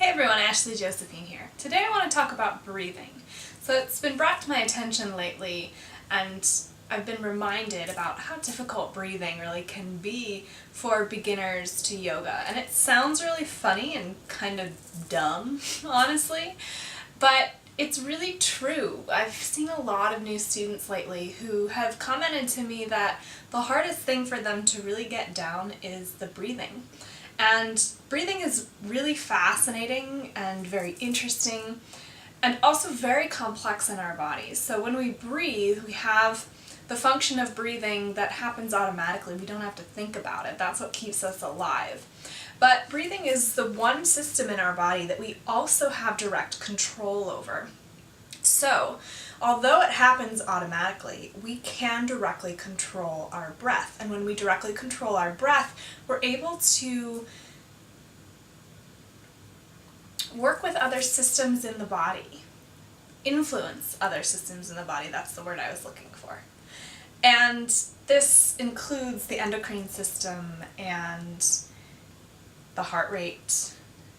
Hey everyone, Ashley Josephine here. Today I want to talk about breathing. So it's been brought to my attention lately and I've been reminded about how difficult breathing really can be for beginners to yoga. And it sounds really funny and kind of dumb, honestly, but it's really true. I've seen a lot of new students lately who have commented to me that the hardest thing for them to really get down is the breathing. And breathing is really fascinating and very interesting and also very complex in our bodies. So when we breathe, we have the function of breathing that happens automatically. We don't have to think about it. That's what keeps us alive. But breathing is the one system in our body that we also have direct control over. So, although it happens automatically, we can directly control our breath. And when we directly control our breath, we're able to work with other systems in the body, influence other systems in the body, that's the word I was looking for. And this includes the endocrine system and the heart rate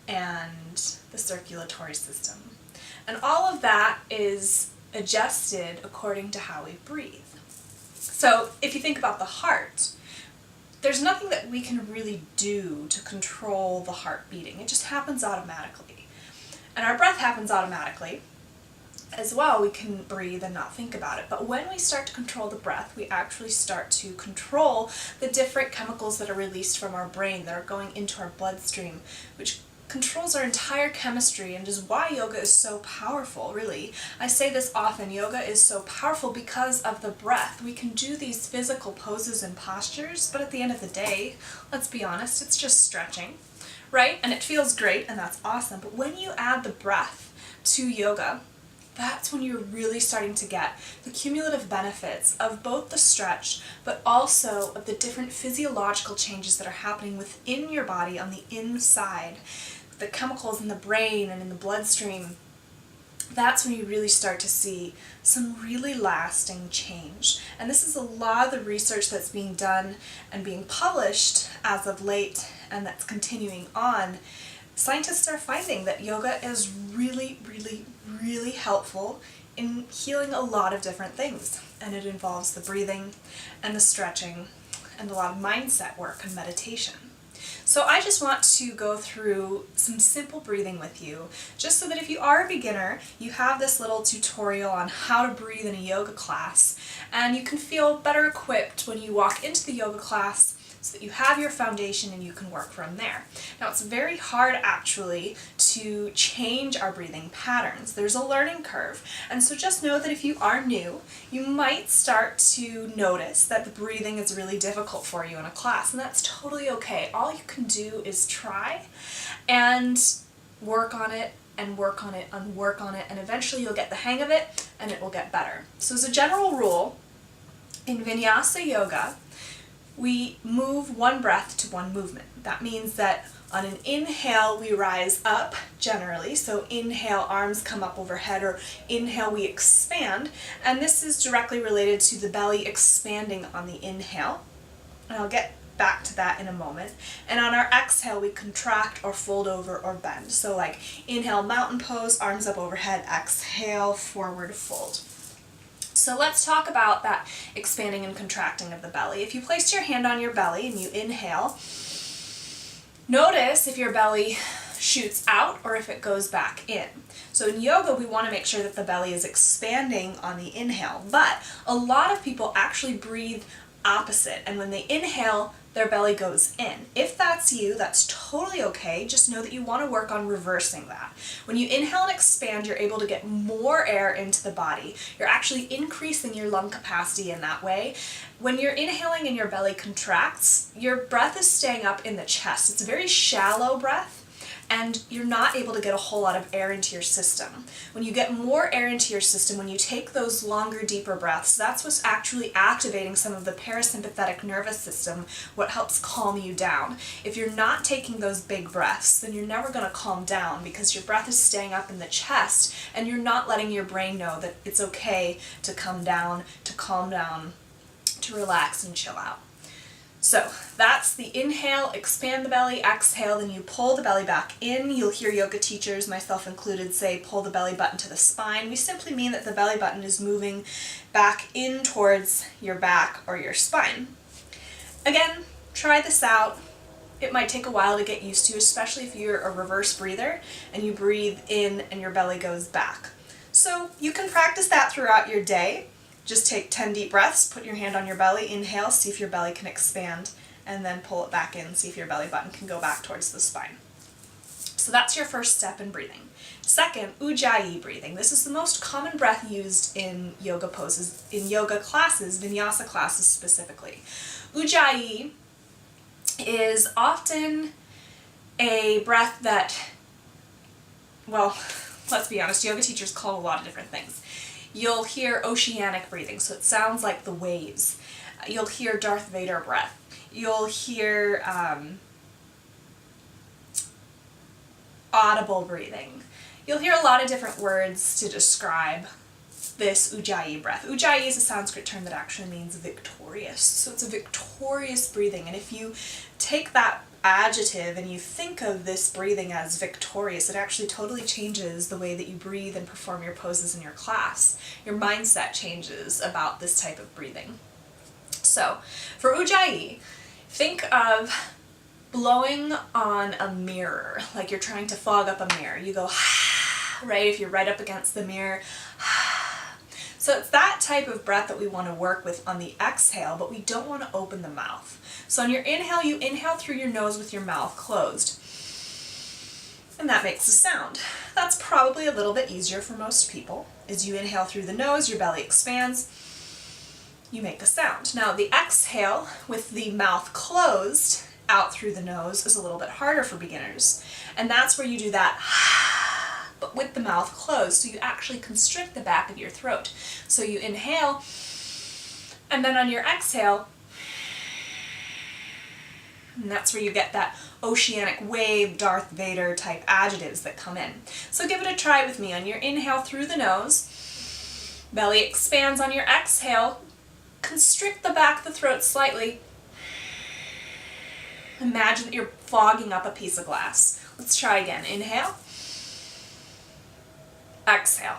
and the circulatory system. And all of that is adjusted according to how we breathe. So if you think about the heart, there's nothing that we can really do to control the heart beating. It just happens automatically. And our breath happens automatically as well. We can breathe and not think about it. But when we start to control the breath, we actually start to control the different chemicals that are released from our brain that are going into our bloodstream, which controls our entire chemistry and is why yoga is so powerful, really. I say this often, yoga is so powerful because of the breath. We can do these physical poses and postures, but at the end of the day, let's be honest, it's just stretching, right? And it feels great and that's awesome, but when you add the breath to yoga, that's when you're really starting to get the cumulative benefits of both the stretch, but also of the different physiological changes that are happening within your body on the inside, the chemicals in the brain and in the bloodstream. That's when you really start to see some really lasting change. And this is a lot of the research that's being done and being published as of late, and that's continuing on. Scientists are finding that yoga is really, really, really helpful in healing a lot of different things. And it involves the breathing and the stretching and a lot of mindset work and meditation. So I just want to go through some simple breathing with you, just so that if you are a beginner, you have this little tutorial on how to breathe in a yoga class, and you can feel better equipped when you walk into the yoga class so that you have your foundation and you can work from there. Now it's very hard actually to change our breathing patterns. There's a learning curve, and so just know that if you are new, you might start to notice that the breathing is really difficult for you in a class, and that's totally okay. All you can do is try and work on it and work on it and work on it, and eventually you'll get the hang of it and it will get better. So as a general rule, in Vinyasa yoga, we move one breath to one movement. That means that on an inhale we rise up generally, so inhale arms come up overhead, or inhale we expand, and this is directly related to the belly expanding on the inhale, and I'll get back to that in a moment. And on our exhale we contract or fold over or bend. So like inhale mountain pose, arms up overhead, exhale forward fold. So let's talk about that expanding and contracting of the belly. If you place your hand on your belly and you inhale, notice if your belly shoots out or if it goes back in. So in yoga, we want to make sure that the belly is expanding on the inhale, but a lot of people actually breathe opposite, and when they inhale, their belly goes in. If that's you, that's totally okay. Just know that you want to work on reversing that. When you inhale and expand, you're able to get more air into the body. You're actually increasing your lung capacity in that way. When you're inhaling and your belly contracts, your breath is staying up in the chest. It's a very shallow breath, and you're not able to get a whole lot of air into your system. When you get more air into your system, when you take those longer, deeper breaths, that's what's actually activating some of the parasympathetic nervous system, what helps calm you down. If you're not taking those big breaths, then you're never going to calm down because your breath is staying up in the chest and you're not letting your brain know that it's okay to come down, to calm down, to relax and chill out. So that's the inhale, expand the belly, exhale, then you pull the belly back in. You'll hear yoga teachers, myself included, say pull the belly button to the spine. We simply mean that the belly button is moving back in towards your back or your spine. Again, try this out. It might take a while to get used to, especially if you're a reverse breather and you breathe in and your belly goes back. So you can practice that throughout your day. Just take 10 deep breaths, put your hand on your belly, inhale, see if your belly can expand, and then pull it back in, see if your belly button can go back towards the spine. So that's your first step in breathing. Second, Ujjayi breathing. This is the most common breath used in yoga poses, in yoga classes, Vinyasa classes specifically. Ujjayi is often a breath that, well, let's be honest, yoga teachers call it a lot of different things. You'll hear oceanic breathing, so it sounds like the waves. You'll hear Darth Vader breath. You'll hear audible breathing. You'll hear a lot of different words to describe this Ujjayi breath. Ujjayi is a Sanskrit term that actually means victorious. So it's a victorious breathing, and if you take that adjective and you think of this breathing as victorious, it actually totally changes the way that you breathe and perform your poses in your class. Your mindset changes about this type of breathing. So for Ujjayi, think of blowing on a mirror, like you're trying to fog up a mirror. You go, right, if you're right up against the mirror. So it's that type of breath that we want to work with on the exhale, but we don't want to open the mouth. So on your inhale, you inhale through your nose with your mouth closed. And that makes a sound. That's probably a little bit easier for most people. As you inhale through the nose, your belly expands, you make a sound. Now the exhale with the mouth closed out through the nose is a little bit harder for beginners. And that's where you do that but with the mouth closed, so you actually constrict the back of your throat. So you inhale, and then on your exhale, and that's where you get that oceanic wave, Darth Vader type adjectives that come in. So give it a try with me. On your inhale through the nose, belly expands. On your exhale, constrict the back of the throat slightly. Imagine that you're fogging up a piece of glass. Let's try again. Inhale. Exhale.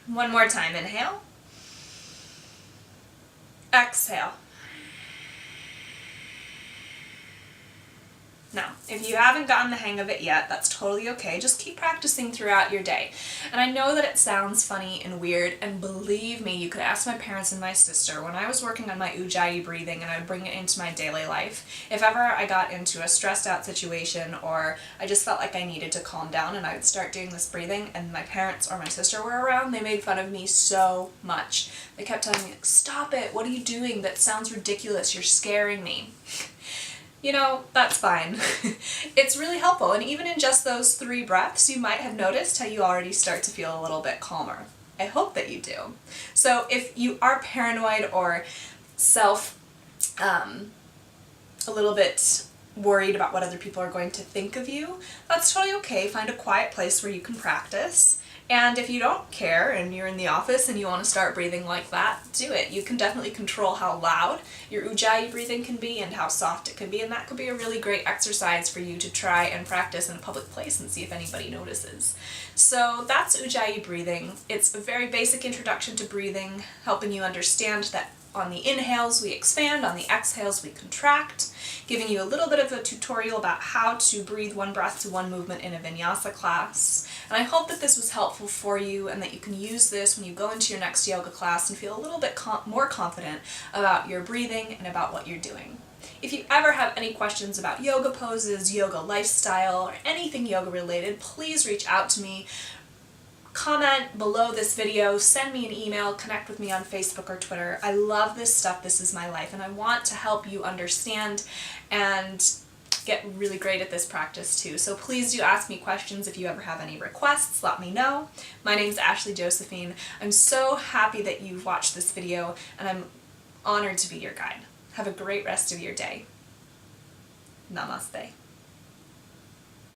One more time. Inhale. Exhale. Now, if you haven't gotten the hang of it yet, that's totally okay. Just keep practicing throughout your day. And I know that it sounds funny and weird, and believe me, you could ask my parents and my sister. When I was working on my Ujjayi breathing and I would bring it into my daily life, if ever I got into a stressed out situation or I just felt like I needed to calm down and I would start doing this breathing and my parents or my sister were around, they made fun of me so much. They kept telling me, stop it, what are you doing? That sounds ridiculous, you're scaring me. You know, that's fine. It's really helpful, and even in just those 3 breaths, you might have noticed how you already start to feel a little bit calmer. I hope that you do. So if you are paranoid or a little bit worried about what other people are going to think of you, that's totally okay. Find a quiet place where you can practice. And if you don't care and you're in the office and you want to start breathing like that, do it. You can definitely control how loud your Ujjayi breathing can be and how soft it can be, and that could be a really great exercise for you to try and practice in a public place and see if anybody notices. So that's Ujjayi breathing. It's a very basic introduction to breathing, helping you understand that on the inhales we expand, on the exhales we contract, giving you a little bit of a tutorial about how to breathe one breath to one movement in a Vinyasa class. And I hope that this was helpful for you and that you can use this when you go into your next yoga class and feel a little bit more confident about your breathing and about what you're doing. If you ever have any questions about yoga poses, yoga lifestyle, or anything yoga related, please reach out to me. Comment below this video, send me an email, connect with me on Facebook or Twitter. I love this stuff, this is my life, and I want to help you understand and get really great at this practice too. So please do ask me questions. If you ever have any requests, let me know. My name is Ashley Josephine. I'm so happy that you've watched this video, and I'm honored to be your guide. Have a great rest of your day. Namaste.